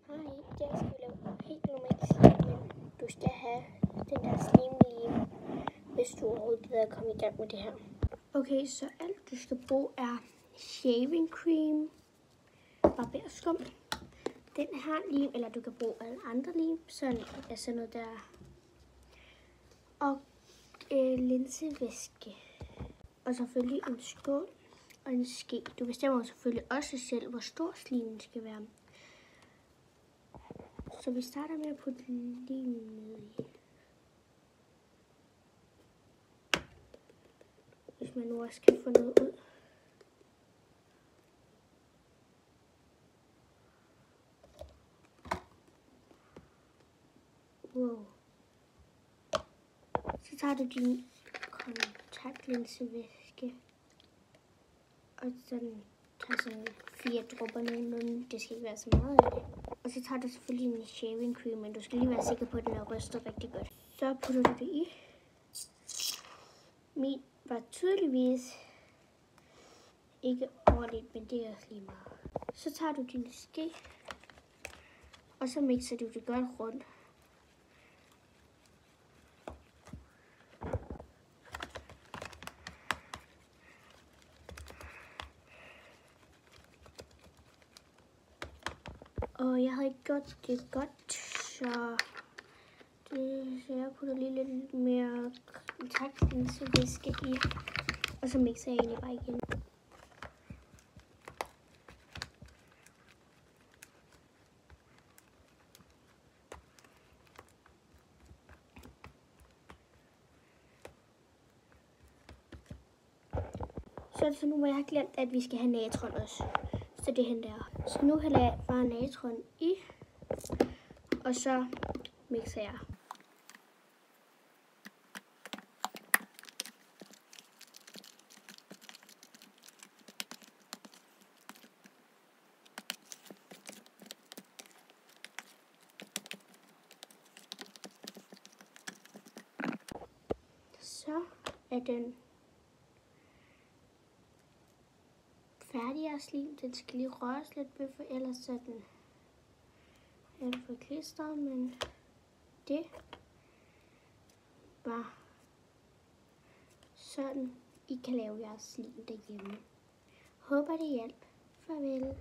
Hej, i dag skal vi lave helt normalt slim, men du skal have den der slimlim, hvis du overhovedet gider at komme i gang med det her. Okay, så alt du skal bruge er shaving cream, barberskum, den her lim, eller du kan bruge alle andre lim, sådan noget der, og linsevæske, og selvfølgelig en skål og en ske. Du bestemmer selvfølgelig også selv, hvor stor slimen skal være. Så vi starter med at putte limen ned i. Hvis man nu også kan få noget ud. Wow. Så tager du din kontaktlinsevæske og sådan tager sådan 4 dråber nogenlunde. Det skal ikke være så meget af det. Og så tager du selvfølgelig en shaving cream, men du skal lige være sikker på, at den er rystet rigtig godt. Så putter du det i. Min var tydeligvis ikke ordentligt, men det er også lige meget. Så tager du din ske, og så mixer du det godt rundt. Og jeg har ikke gjort det godt, så jeg putter lige lidt mere kontaktlinsevæske i, og så mixer jeg egentlig bare igen. Så nu må jeg have glemt, at vi skal have natron også. Så det hen der. Så nu hælder jeg bare natron i, og så mixer jeg. Så er den færdig at slim. Den skal lige røres lidt ved, for ellers er den alt for klistret, men det var sådan, I kan lave jeres slim derhjemme. Håber det hjalp. Farvel.